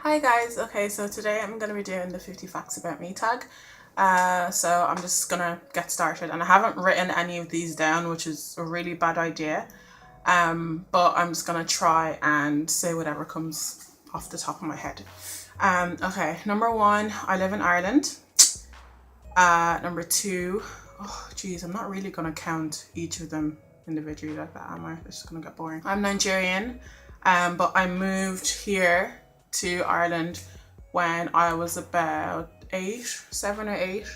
Hi guys, okay, so today I'm going to be doing the 50 facts about me tag. So I'm just gonna get started, and I haven't written any of these down, which is a really bad idea. But I'm just gonna try and say whatever comes off the top of my head. Okay, number one, I live in Ireland. Number two, oh geez, I'm not really gonna count each of them individually like that, am I? It's just gonna get boring. I'm Nigerian, but I moved here to Ireland when I was about 7 or 8.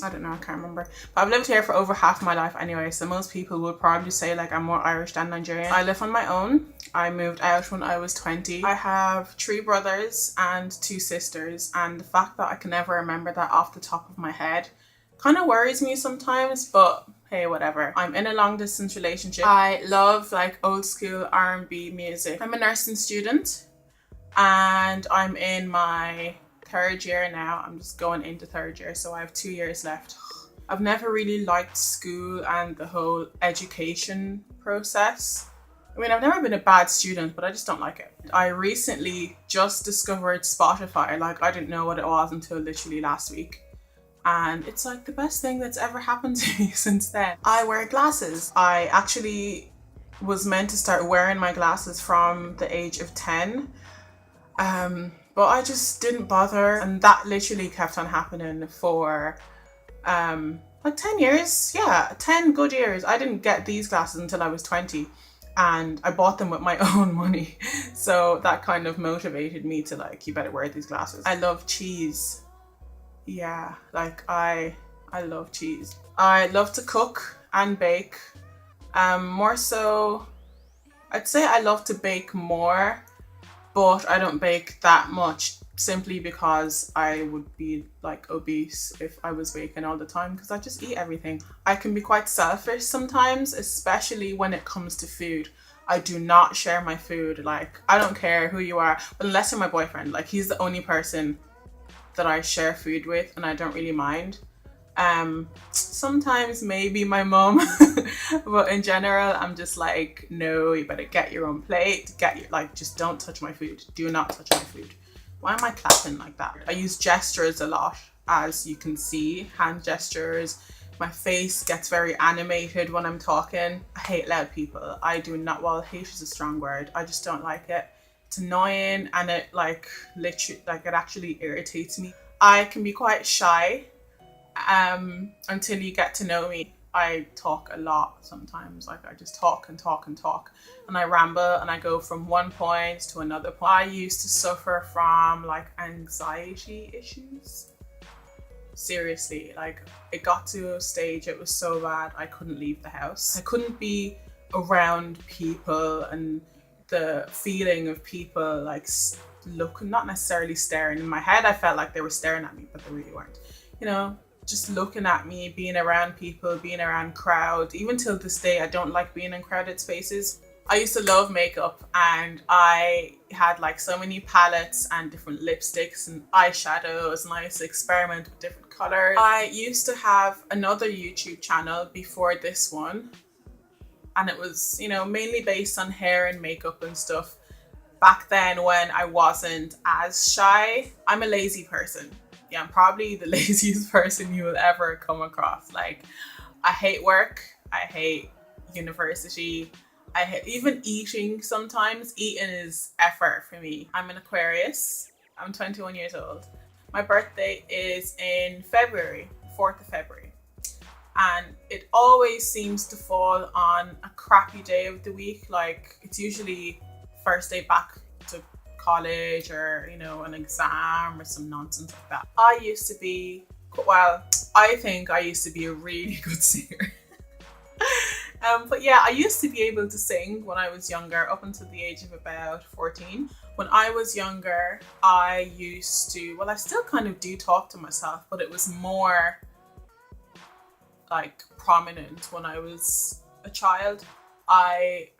I don't know, I can't remember. But I've lived here for over half my life anyway, so most people would probably say like I'm more Irish than Nigerian. I live on my own. I moved out when I was 20. I have 3 brothers and 2 sisters, and the fact that I can never remember that off the top of my head kind of worries me sometimes, but hey, whatever. I'm in a long distance relationship. I love like old school R&B music. I'm a nursing student and I'm in my 3rd year now. I'm just going into 3rd year, so I have 2 years left. I've never really liked school and the whole education process. I mean, I've never been a bad student, but I just don't like it. I recently just discovered Spotify. Like, I didn't know what it was until literally last week. And it's like the best thing that's ever happened to me since then. I wear glasses. I actually was meant to start wearing my glasses from the age of 10. But I just didn't bother, and that literally kept on happening for like 10 years. Yeah, 10 good years. I didn't get these glasses until I was 20, and I bought them with my own money. So that kind of motivated me to like, you better wear these glasses. I love cheese. Yeah, like I love cheese. I love to cook and bake. More so, I'd say I love to bake more, but I don't bake that much simply because I would be like obese if I was baking all the time, because I just eat everything. I can be quite selfish sometimes, especially when it comes to food. I do not share my food. Like, I don't care who you are, but unless you're my boyfriend, like he's the only person that I share food with, and I don't really mind. Sometimes maybe my mom, but in general, I'm just like, no, you better get your own plate. Just don't touch my food. Do not touch my food. Why am I clapping like that? I use gestures a lot, as you can see, hand gestures. My face gets very animated when I'm talking. I hate loud people. I do not, well, hate is a strong word. I just don't like it. It's annoying, and it literally, it actually irritates me. I can be quite shy until you get to know me. I talk a lot sometimes. Like, I just talk and talk and talk, and I ramble, and I go from one point to another point. I used to suffer from like anxiety issues. Seriously, like, it got to a stage, it was so bad I couldn't leave the house. I couldn't be around people, and the feeling of people like looking, not necessarily staring. In my head I felt like they were staring at me, but they really weren't, you know, just looking at me, being around people, being around crowd. Even till this day, I don't like being in crowded spaces. I used to love makeup, and I had like so many palettes and different lipsticks and eyeshadows, and I used to experiment with different colors. I used to have another YouTube channel before this one, and it was, you know, mainly based on hair and makeup and stuff. Back then, when I wasn't as shy. I'm a lazy person. Yeah, I'm probably the laziest person you will ever come across. Like, I hate work. I hate university. I hate even eating sometimes. Eating is effort for me. I'm an Aquarius. I'm 21 years old. My birthday is in February, 4th of February. And it always seems to fall on a crappy day of the week. Like, it's usually first day back to college, or, you know, an exam or some nonsense like that. I used to be, well, I think I used to be a really good singer. But yeah, I used to be able to sing when I was younger, up until the age of about 14. When I was younger, I used to, well, I still kind of do talk to myself, but it was more like prominent when I was a child. I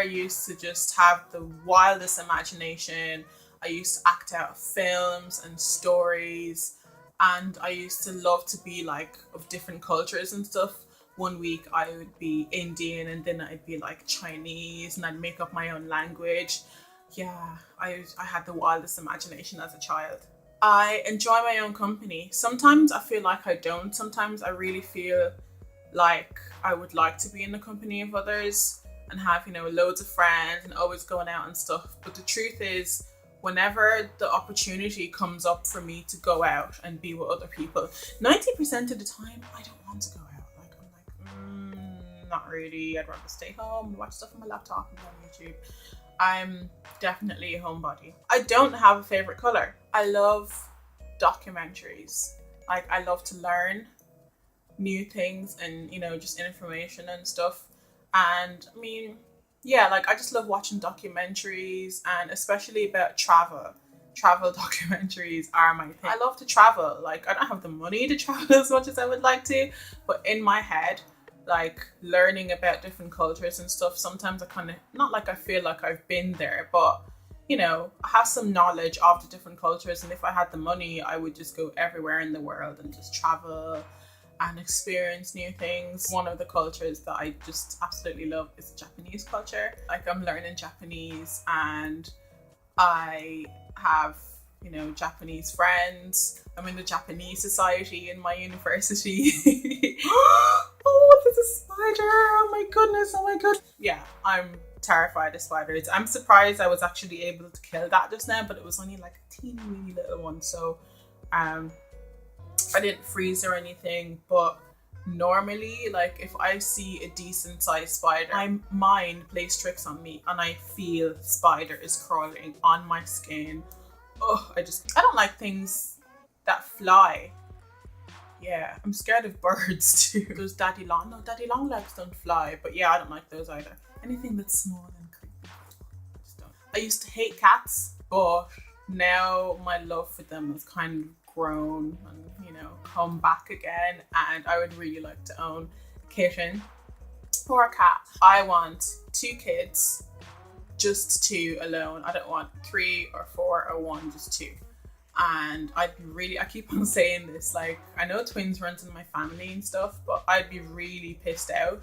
used to just have the wildest imagination. I used to act out films and stories, and I used to love to be like of different cultures and stuff. One week I would be Indian, and then I'd be like Chinese, and I'd make up my own language. Yeah, I had the wildest imagination as a child. I enjoy my own company. Sometimes I feel like I don't. Sometimes I really feel like I would like to be in the company of others and have, loads of friends and always going out and stuff. But the truth is, whenever the opportunity comes up for me to go out and be with other people, 90% of the time, I don't want to go out. Like, I'm like, not really. I'd rather stay home and watch stuff on my laptop and on YouTube. I'm definitely a homebody. I don't have a favorite color. I love documentaries. Like, I love to learn new things and, just information and stuff. And I mean, yeah, like, I just love watching documentaries, and especially about travel. Travel documentaries are my thing. I love to travel. Like, I don't have the money to travel as much as I would like to, but in my head, like, learning about different cultures and stuff, sometimes I kind of, not like I feel like I've been there, but I have some knowledge of the different cultures, and if I had the money, I would just go everywhere in the world and just travel and experience new things. One of the cultures that I just absolutely love is Japanese culture. Like, I'm learning Japanese, and I have Japanese friends. I'm in the Japanese society in my university. Oh, there's a spider! Oh my goodness! Oh my god! Yeah, I'm terrified of spiders. I'm surprised I was actually able to kill that just now, but it was only like a teeny weeny little one. So, I didn't freeze or anything. But normally, like, if I see a decent sized spider, my mind plays tricks on me, and I feel spiders crawling on my skin. Oh, I don't like things that fly. Yeah, I'm scared of birds too. Those daddy long legs don't fly, but yeah, I don't like those either. Anything that's small and creepy, I just don't. I used to hate cats, but now my love for them has kind of grown and, come back again, and I would really like to own a kitten or a cat. I want 2 kids, just 2 alone. I don't want 3 or 4 or 1, just 2. And I keep on saying this, like, I know twins runs in my family and stuff, but I'd be really pissed out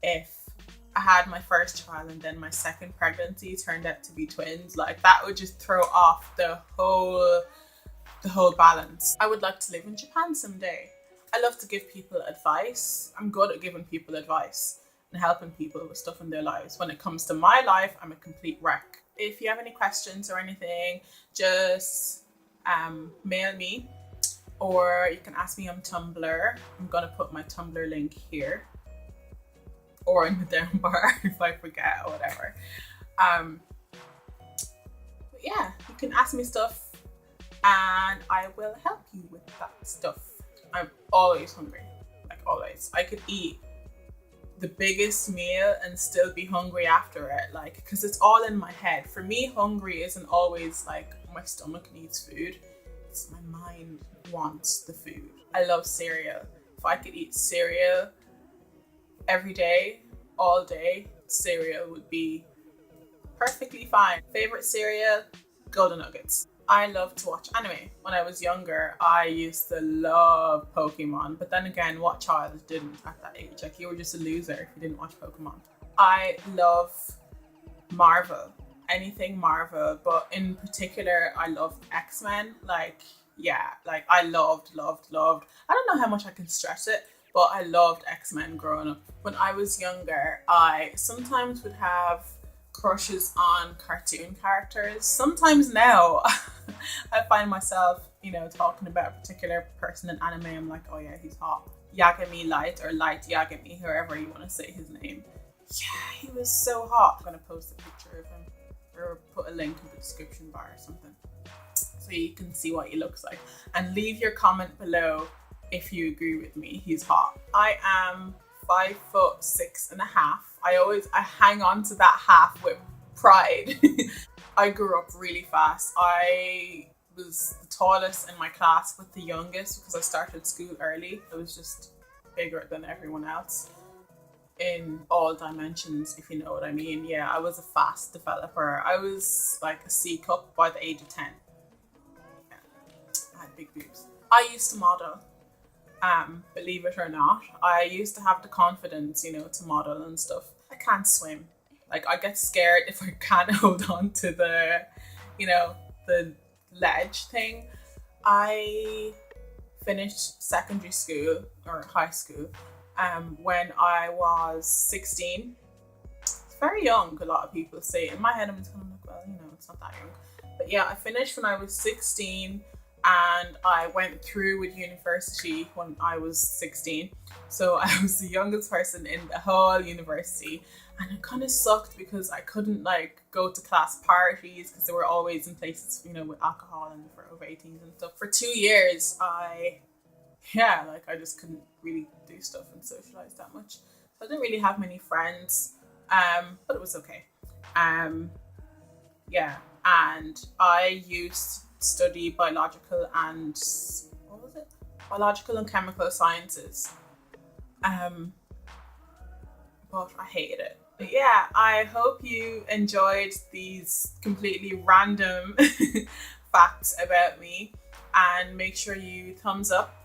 if I had my first child and then my second pregnancy turned out to be twins. Like, that would just throw off the whole balance. I would like to live in Japan someday. I love to give people advice. I'm good at giving people advice and helping people with stuff in their lives. When it comes to my life, I'm a complete wreck. If you have any questions or anything, just mail me, or you can ask me on Tumblr. I'm gonna put my Tumblr link here or in the down bar if I forget or whatever. But yeah, you can ask me stuff and I will help you with that stuff. I'm always hungry, like always. I could eat the biggest meal and still be hungry after it, like, because it's all in my head. For me, hungry isn't always like my stomach needs food, it's my mind wants the food. I love cereal. If I could eat cereal every day, all day, cereal would be perfectly fine. Favorite cereal? Golden Nuggets. I love to watch anime. When I was younger, I used to love Pokemon, but then again, what child didn't at that age? Like, you were just a loser if you didn't watch Pokemon. I love Marvel, anything Marvel, but in particular, I loved X-Men. Like, yeah, like, I loved. I don't know how much I can stress it, but I loved X-Men growing up. When I was younger, I sometimes would have crushes on cartoon characters. Sometimes now I find myself, talking about a particular person in anime. I'm like, oh yeah, he's hot. Yagami Light, or Light Yagami, whoever you want to say his name. Yeah, he was so hot. I'm gonna post a picture of him or put a link in the description bar or something so you can see what he looks like, and leave your comment below if you agree with me. He's hot. I am 5'6.5". I hang on to that half with pride. I grew up really fast. I was the tallest in my class but the youngest because I started school early. I was just bigger than everyone else in all dimensions, if you know what I mean. Yeah, I was a fast developer. I was like a C cup by the age of 10. Yeah, I had big boobs. I used to model. Believe it or not, I used to have the confidence, to model and stuff. I can't swim. Like I get scared if I can't hold on to the, the ledge thing. I finished secondary school or high school when I was 16. It's very young, a lot of people say. In my head, I'm just kind of like, well, it's not that young. But yeah, I finished when I was 16 and I went through with university when I was 16. So I was the youngest person in the whole university. And it kind of sucked because I couldn't like go to class parties because they were always in places, with alcohol and for over 18s and stuff. For 2 years, I just couldn't really do stuff and socialize that much. So I didn't really have many friends, but it was okay. And I used to study biological and chemical sciences. But I hated it. But yeah, I hope you enjoyed these completely random facts about me, and make sure you thumbs up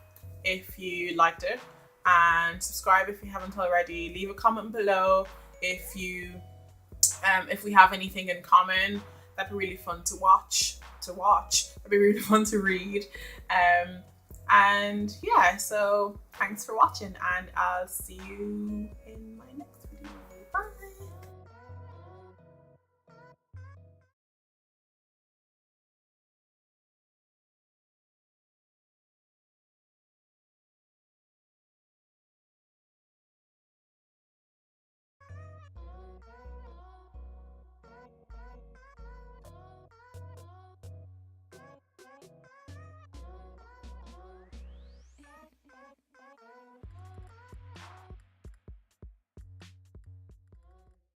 if you liked it, and subscribe if you haven't already. Leave a comment below if we have anything in common. That'd be really fun to watch. That'd be really fun to read. And yeah, so thanks for watching, and I'll see you in my next